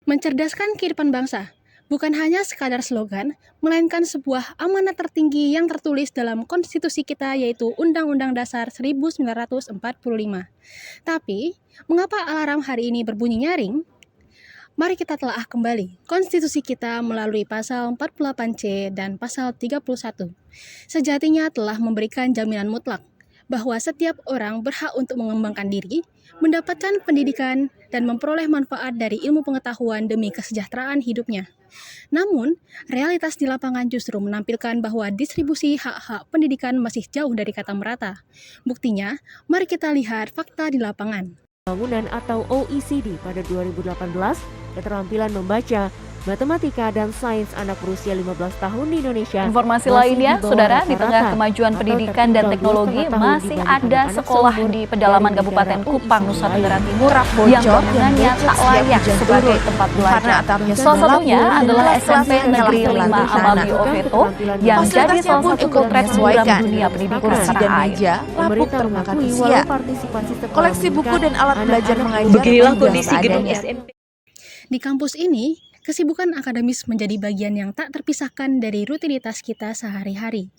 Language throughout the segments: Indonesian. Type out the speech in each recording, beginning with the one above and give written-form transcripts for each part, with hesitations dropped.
Mencerdaskan kehidupan bangsa bukan hanya sekadar slogan, melainkan sebuah amanat tertinggi yang tertulis dalam konstitusi kita, yaitu Undang-Undang Dasar 1945. Tapi, mengapa alarm hari ini berbunyi nyaring? Mari kita telaah kembali konstitusi kita melalui pasal 48C dan pasal 31. Sejatinya telah memberikan jaminan mutlak bahwa setiap orang berhak untuk mengembangkan diri, mendapatkan pendidikan, dan memperoleh manfaat dari ilmu pengetahuan demi kesejahteraan hidupnya. Namun, realitas di lapangan justru menampilkan bahwa distribusi hak-hak pendidikan masih jauh dari kata merata. Buktinya, mari kita lihat fakta di lapangan. Pembangunan atau OECD pada 2018, keterampilan membaca, matematika, dan sains anak berusia 15 tahun di Indonesia. Informasi lainnya, saudara, di tengah kemajuan pendidikan dan teknologi, masih ada sekolah di pedalaman Kabupaten Kupang, Nusa Tenggara Timur yang bangunannya tak layak sebagai tempat belajar. Salah satunya adalah SMP Negeri 5 Amabi Oveto yang jadi salah satu potret buram dunia pendidikan tanah air. Pemerintah mengakui walau partisipasi koleksi buku dan alat belajar mengajar. Beginilah kondisi gedung SMP. Di kampus ini, kesibukan akademis menjadi bagian yang tak terpisahkan dari rutinitas kita sehari-hari.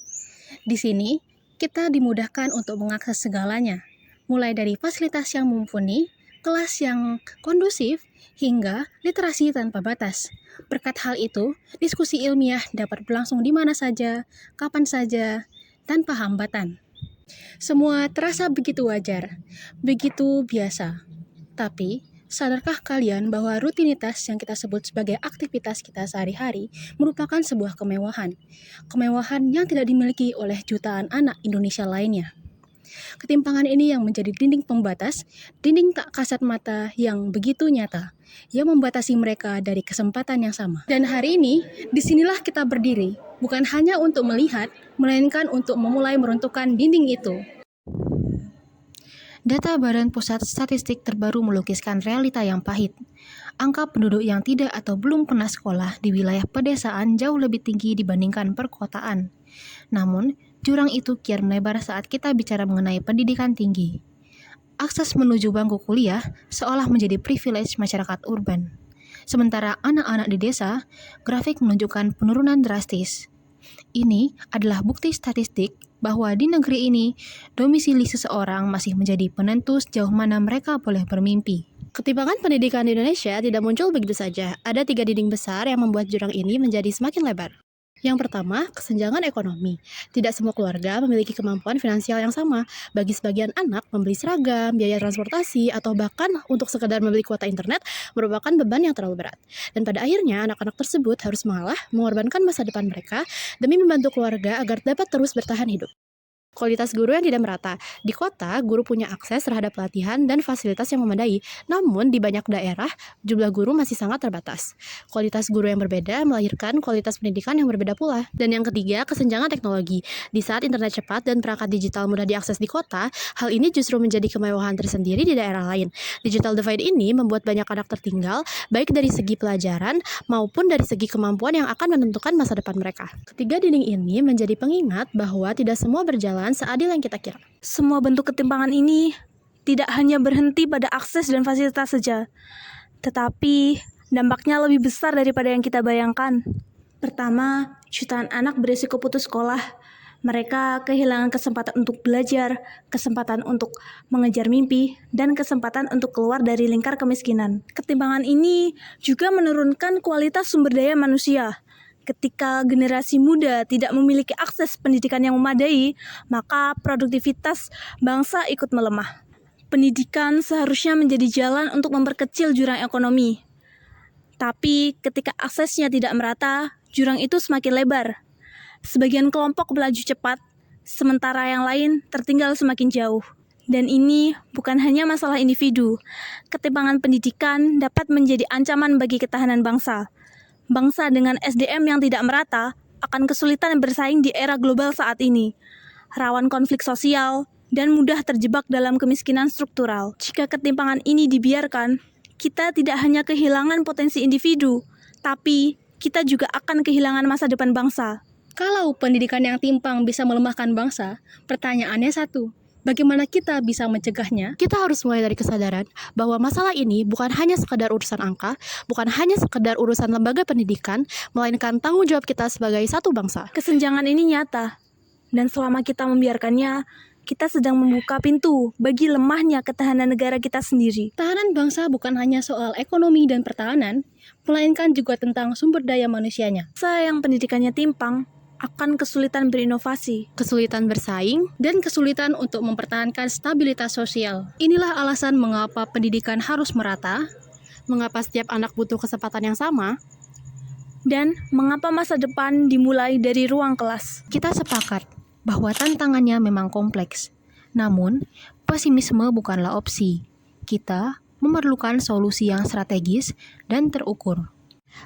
Di sini, kita dimudahkan untuk mengakses segalanya, mulai dari fasilitas yang mumpuni, kelas yang kondusif, hingga literasi tanpa batas. Berkat hal itu, diskusi ilmiah dapat berlangsung di mana saja, kapan saja, tanpa hambatan. Semua terasa begitu wajar, begitu biasa. Tapi, sadarkah kalian bahwa rutinitas yang kita sebut sebagai aktivitas kita sehari-hari merupakan sebuah kemewahan? Kemewahan yang tidak dimiliki oleh jutaan anak Indonesia lainnya. Ketimpangan ini yang menjadi dinding pembatas, dinding tak kasat mata yang begitu nyata, yang membatasi mereka dari kesempatan yang sama. Dan hari ini, disinilah kita berdiri, bukan hanya untuk melihat, melainkan untuk memulai meruntuhkan dinding itu. Data Badan Pusat Statistik terbaru melukiskan realita yang pahit. Angka penduduk yang tidak atau belum pernah sekolah di wilayah pedesaan jauh lebih tinggi dibandingkan perkotaan. Namun, jurang itu kian melebar saat kita bicara mengenai pendidikan tinggi. Akses menuju bangku kuliah seolah menjadi privilege masyarakat urban. Sementara anak-anak di desa, grafik menunjukkan penurunan drastis. Ini adalah bukti statistik bahwa di negeri ini, domisili seseorang masih menjadi penentu sejauh mana mereka boleh bermimpi. Ketimpangan pendidikan di Indonesia tidak muncul begitu saja. Ada 3 dinding besar yang membuat jurang ini menjadi semakin lebar. Yang pertama, kesenjangan ekonomi. Tidak semua keluarga memiliki kemampuan finansial yang sama. Bagi sebagian anak, membeli seragam, biaya transportasi, atau bahkan untuk sekedar membeli kuota internet merupakan beban yang terlalu berat. Dan pada akhirnya, anak-anak tersebut harus mengalah, mengorbankan masa depan mereka demi membantu keluarga agar dapat terus bertahan hidup. Kualitas guru yang tidak merata. Di kota, guru punya akses terhadap pelatihan dan fasilitas yang memadai. Namun, di banyak daerah, jumlah guru masih sangat terbatas. Kualitas guru yang berbeda melahirkan kualitas pendidikan yang berbeda pula. Dan yang ketiga, kesenjangan teknologi. Di saat internet cepat dan perangkat digital mudah diakses di kota, hal ini justru menjadi kemewahan tersendiri di daerah lain. Digital divide ini membuat banyak anak tertinggal, baik dari segi pelajaran maupun dari segi kemampuan yang akan menentukan masa depan mereka. Ketiga dinding ini menjadi pengingat bahwa tidak semua berjalan seadil yang kita kira. Semua bentuk ketimpangan ini tidak hanya berhenti pada akses dan fasilitas saja, tetapi dampaknya lebih besar daripada yang kita bayangkan. Pertama, jutaan anak berisiko putus sekolah. Mereka kehilangan kesempatan untuk belajar, kesempatan untuk mengejar mimpi, dan kesempatan untuk keluar dari lingkar kemiskinan. Ketimpangan ini juga menurunkan kualitas sumber daya manusia. Ketika generasi muda tidak memiliki akses pendidikan yang memadai, maka produktivitas bangsa ikut melemah. Pendidikan seharusnya menjadi jalan untuk memperkecil jurang ekonomi. Tapi ketika aksesnya tidak merata, jurang itu semakin lebar. Sebagian kelompok melaju cepat, sementara yang lain tertinggal semakin jauh. Dan ini bukan hanya masalah individu. Ketimpangan pendidikan dapat menjadi ancaman bagi ketahanan bangsa. Bangsa dengan SDM yang tidak merata akan kesulitan bersaing di era global saat ini, rawan konflik sosial, dan mudah terjebak dalam kemiskinan struktural. Jika ketimpangan ini dibiarkan, kita tidak hanya kehilangan potensi individu, tapi kita juga akan kehilangan masa depan bangsa. Kalau pendidikan yang timpang bisa melemahkan bangsa, pertanyaannya satu, Bagaimana kita bisa mencegahnya? Kita harus mulai dari kesadaran bahwa masalah ini bukan hanya sekedar urusan angka, bukan hanya sekedar urusan lembaga pendidikan, melainkan tanggung jawab kita sebagai satu bangsa. Kesenjangan ini nyata, dan selama kita membiarkannya, kita sedang membuka pintu bagi lemahnya ketahanan negara kita sendiri. Ketahanan bangsa bukan hanya soal ekonomi dan pertahanan, melainkan juga tentang sumber daya manusianya. Bangsa yang pendidikannya timpang akan kesulitan berinovasi, Kesulitan bersaing, dan kesulitan untuk mempertahankan stabilitas sosial. Inilah alasan mengapa pendidikan harus merata, mengapa setiap anak butuh kesempatan yang sama. dan mengapa masa depan dimulai dari ruang kelas. Kita sepakat bahwa tantangannya memang kompleks. Namun, pesimisme bukanlah opsi. Kita memerlukan solusi yang strategis dan terukur.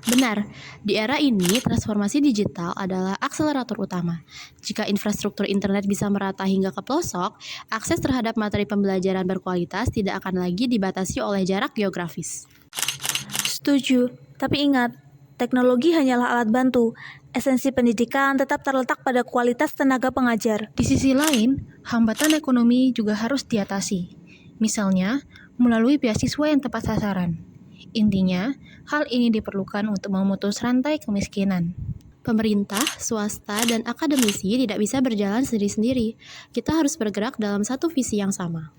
Benar, di era ini transformasi digital adalah akselerator utama. Jika infrastruktur internet bisa merata hingga ke pelosok, akses terhadap materi pembelajaran berkualitas tidak akan lagi dibatasi oleh jarak geografis. Setuju, tapi ingat, teknologi hanyalah alat bantu. Esensi pendidikan tetap terletak pada kualitas tenaga pengajar. Di sisi lain, hambatan ekonomi juga harus diatasi. Misalnya, melalui beasiswa yang tepat sasaran. Intinya, hal ini diperlukan untuk memutus rantai kemiskinan. Pemerintah, swasta, dan akademisi tidak bisa berjalan sendiri-sendiri. Kita harus bergerak dalam satu visi yang sama.